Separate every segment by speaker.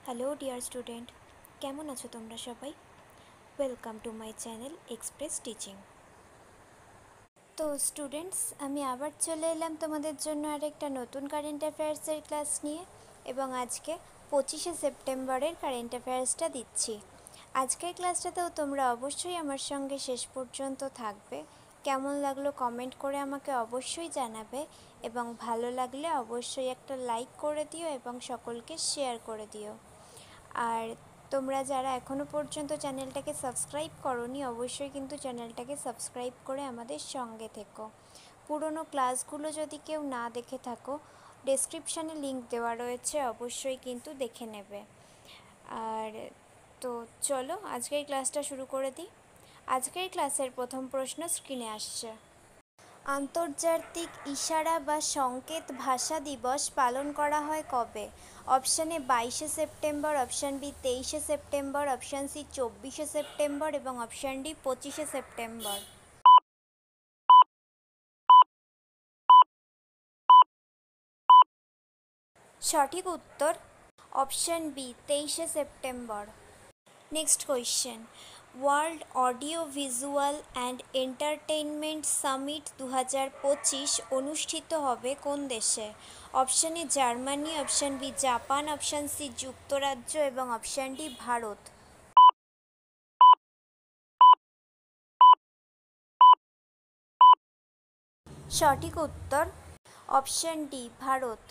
Speaker 1: Hello dear student, কেমন আছো তোমরা সবাই? Welcome to my channel express teaching. তো স্টুডেন্টস, আমি আবার চলে এলাম তোমাদের জন্য আরেকটা নতুন কারেন্ট অ্যাফেয়ার্সের ক্লাস নিয়ে, এবং আজকে 25শে সেপ্টেম্বরের কারেন্ট অ্যাফেয়ার্সটা দিচ্ছি। আজকের ক্লাসটাতেও তোমরা অবশ্যই আমার সঙ্গে শেষ পর্যন্ত থাকবে। কেমন লাগলো কমেন্ট করে আমাকে অবশ্যই জানাবে, এবং ভালো লাগলে অবশ্যই একটা লাইক করে দিও এবং সকলকে শেয়ার করে দিও। আর তোমরা যারা এখনও পর্যন্ত চ্যানেলটাকে সাবস্ক্রাইব করোনি, অবশ্যই কিন্তু চ্যানেলটাকে সাবস্ক্রাইব করে আমাদের সঙ্গে থেকো। পুরনো ক্লাসগুলো যদি কেউ না দেখে থাকো, ডেসক্রিপশানে লিংক দেওয়া রয়েছে, অবশ্যই কিন্তু দেখে নেবে। আর তো চলো আজকের ক্লাসটা শুরু করে দিই। আজকের ক্লাসের প্রথম প্রশ্ন স্ক্রিনে আসছে। আন্তর্জাতিক ইশারা বা সংকেত ভাষা দিবস পালন করা হয় কবে? অপশান এ 22শে সেপ্টেম্বর, অপশান বি 23শে সেপ্টেম্বর, অপশান সি 24শে সেপ্টেম্বর এবং অপশান ডি 25শে সেপ্টেম্বর। সঠিক উত্তর অপশান বি 23শে September. Next question, world audio visual and entertainment summit 2025 অনুষ্ঠিত হবে কোন দেশে? Option A Germany, option B Japan, option C যুক্তরাজ্য এবং অপশান ডি ভারত। সঠিক উত্তর option D Bharat.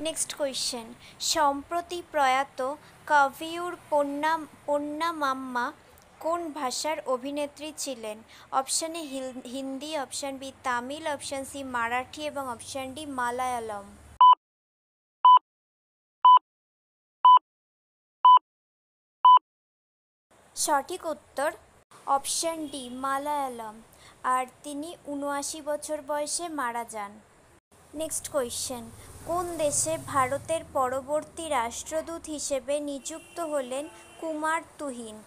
Speaker 1: Next question, সম্প্রতি প্রয়াত কাভিউর পন্নামাম্মা কোন ভাষার অভিনেত্রী ছিলেন? অপশান এ Hindi, option B Tamil, option C Marathi এবং অপশান ডি মালায়ালম। সঠিক উত্তর অপশান ডি মালায়ালম। আর তিনি ৭৯ বছর বয়সে মারা যান। নেক্সট কোয়েশ্চেন, কোন দেশে ভারতের পরবর্তী রাষ্ট্রদূত হিসেবে নিযুক্ত হলেন Kumar Tuhin?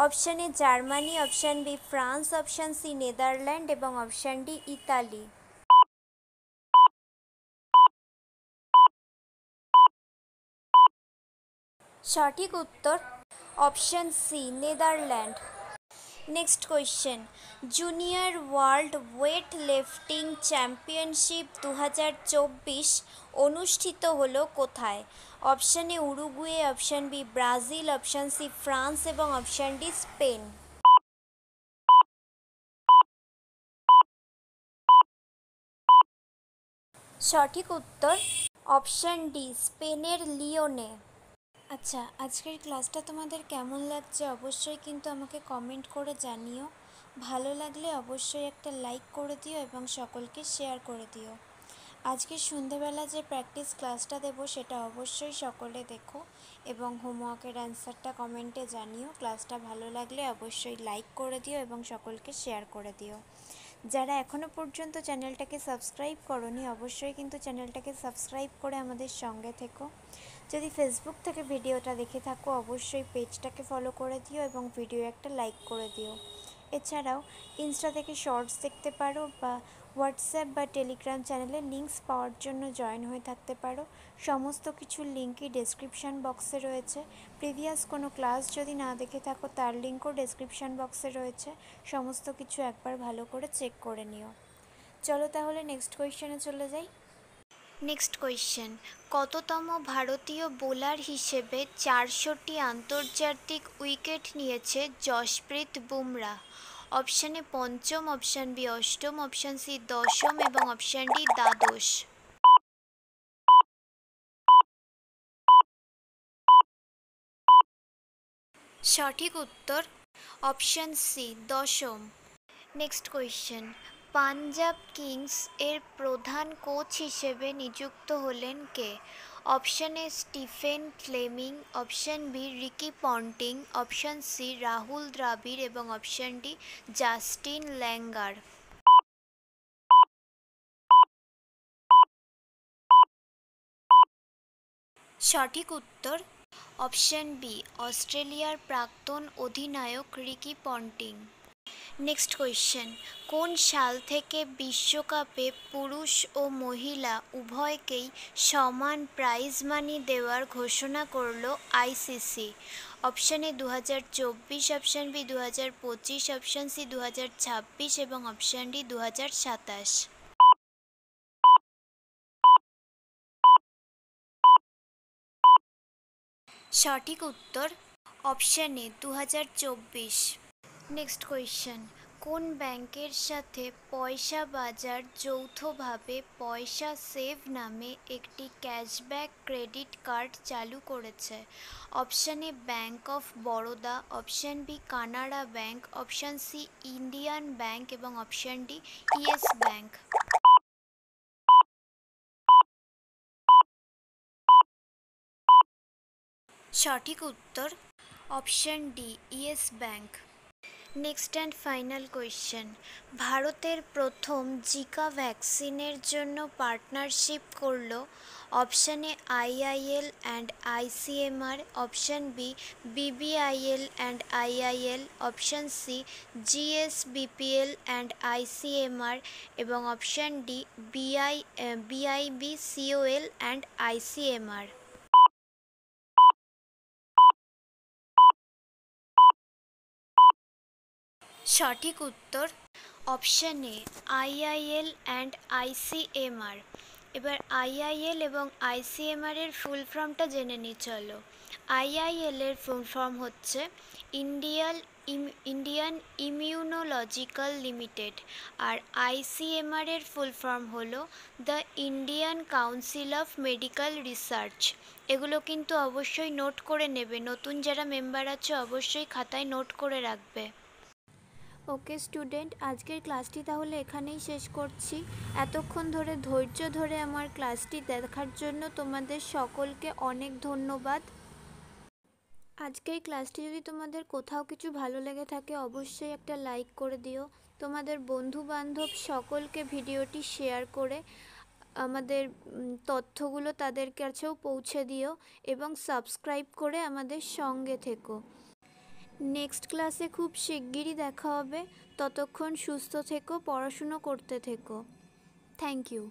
Speaker 1: Option A Germany, option B France, option C Netherland এবং অপশান ডি ইতালি। সঠিক উত্তর option C Netherland. Next question, junior world weightlifting championship 2024 অনুষ্ঠিত হলো কোথায়? Option A Uruguay, option B Brazil, option C France এবং option D Spain. সঠিক উত্তর option D স্পেনের লিওনে। আচ্ছা, আজকের ক্লাসটা তোমাদের কেমন লাগছে অবশ্যই কিন্তু আমাকে কমেন্ট করে জানিও। ভালো লাগলে অবশ্যই একটা লাইক করে দিও এবং সকলকে শেয়ার করে দিও। আজকে সন্ধেবেলা যে প্র্যাকটিস ক্লাসটা দেবো সেটা অবশ্যই সকলে দেখো, এবং হোমওয়ার্কের অ্যান্সারটা কমেন্টে জানিও। ক্লাসটা ভালো লাগলে অবশ্যই লাইক করে দিও এবং সকলকে শেয়ার করে দিও। যারা এখনও পর্যন্ত চ্যানেলটাকে সাবস্ক্রাইব করোনি, অবশ্যই কিন্তু চ্যানেলটাকে সাবস্ক্রাইব করে আমাদের সঙ্গে থেকো। যদি ফেসবুক থেকে ভিডিওটা দেখে থাকো, অবশ্যই পেজটাকে ফলো করে দিও এবং ভিডিও একটা লাইক করে দিও। এছাড়াও ইনস্টা থেকে শর্টস দেখতে পারো, বা হোয়াটসঅ্যাপ বা টেলিগ্রাম চ্যানেলে লিঙ্কস পাওয়ার জন্য জয়েন হয়ে থাকতে পারো। সমস্ত কিছুর লিঙ্কই ডেসক্রিপশান বক্সে রয়েছে। প্রিভিয়াস কোনো ক্লাস যদি না দেখে থাকো, তার লিঙ্কও ডেসক্রিপশান বক্সে রয়েছে। সমস্ত কিছু একবার ভালো করে চেক করে নিও। চলো তাহলে নেক্সট কোয়েশ্চেনে চলে যাই। নেক্সট কোয়েশ্চেন, কততম ভারতীয় বোলার হিসেবে 400টি আন্তর্জাতিক উইকেট নিয়েছে জশপ্রীত বুমরাহ? অপশান এ পঞ্চম, অপশান বি অষ্টম, অপশান সি দশম এবং অপশান ডি দ্বাদশ। সঠিক উত্তর অপশান সি দশম। নেক্সট কোয়েশ্চেন, পাঞ্জাব কিংস এর প্রধান কোচ হিসেবে নিযুক্ত হলেন কে? Option A Stephen Fleming, option B Ricky Ponting, option C Rahul Dravid এবং অপশান ডি জাস্টিন ল্যাঙ্গার। সঠিক উত্তর অপশান বি অস্ট্রেলিয়ার প্রাক্তন অধিনায়ক রিকি পন্টিং। নেক্সট কোয়েশ্চেন, কোন সাল থেকে বিশ্বকাপে পুরুষ ও মহিলা উভয়কেই সমান প্রাইজ মানি দেওয়ার ঘোষণা করলো ICC? Option A 2024, option B 2025, option C 2026 এবং অপশান ডি 2027। সঠিক উত্তর অপশান এ 2024। নেক্সট কোয়েশ্চেন, কোন ব্যাংকের সাথে পয়সা বাজার যৌথভাবে পয়সা সেভ নামে একটি ক্যাশব্যাক ক্রেডিট কার্ড চালু করেছে? Option A bank of Baroda, option B Canara bank, option C Indian bank এবং অপশান ডি ইয়েস ব্যাংক। সঠিক উত্তর option D Yes bank. Next and final question, ভারতের প্রথম জিকা ভ্যাকসিনের জন্য পার্টনারশিপ করল option A IIL and ICMR, option B BBIL and IIL, option C GSBPL and ICMR এবং option D BIBCOL and ICMR. সঠিক উত্তর option A IIL and ICMR. এবার IIL এবং আইসিএমআর এর ফুল ফর্মটা জেনে নিই চলো। আইআইএল এর ফুল ফর্ম হচ্ছে ইন্ডিয়ান ইমিউনোলজিক্যাল লিমিটেড, আর আইসিএমআর এর ফুল ফর্ম হলো the Indian council of medical research. এগুলো কিন্তু অবশ্যই নোট করে নেবে, নতুন যারা মেম্বার আছে অবশ্যই খাতায় নোট করে রাখবে। ওকে স্টুডেন্ট, আজকের ক্লাসটি তাহলে এখানেই শেষ করছি। এতক্ষণ ধরে ধৈর্য ধরে আমার ক্লাসটি দেখার জন্য তোমাদের সকলকে অনেক ধন্যবাদ। আজকের ক্লাসটি যদি তোমাদের কোথাও কিছু ভালো লেগে থাকে অবশ্যই একটা লাইক করে দিও। তোমাদের বন্ধু বান্ধব সকলকে ভিডিওটি শেয়ার করে আমাদের তথ্যগুলো তাদের কাছেও পৌঁছে দিও এবং সাবস্ক্রাইব করে আমাদের সঙ্গে থেকো। নেক্সট ক্লাসে খুব শিগগিরই দেখা হবে। ততক্ষণ সুস্থ থেকো, পড়াশুনো করতে থেকো। Thank you.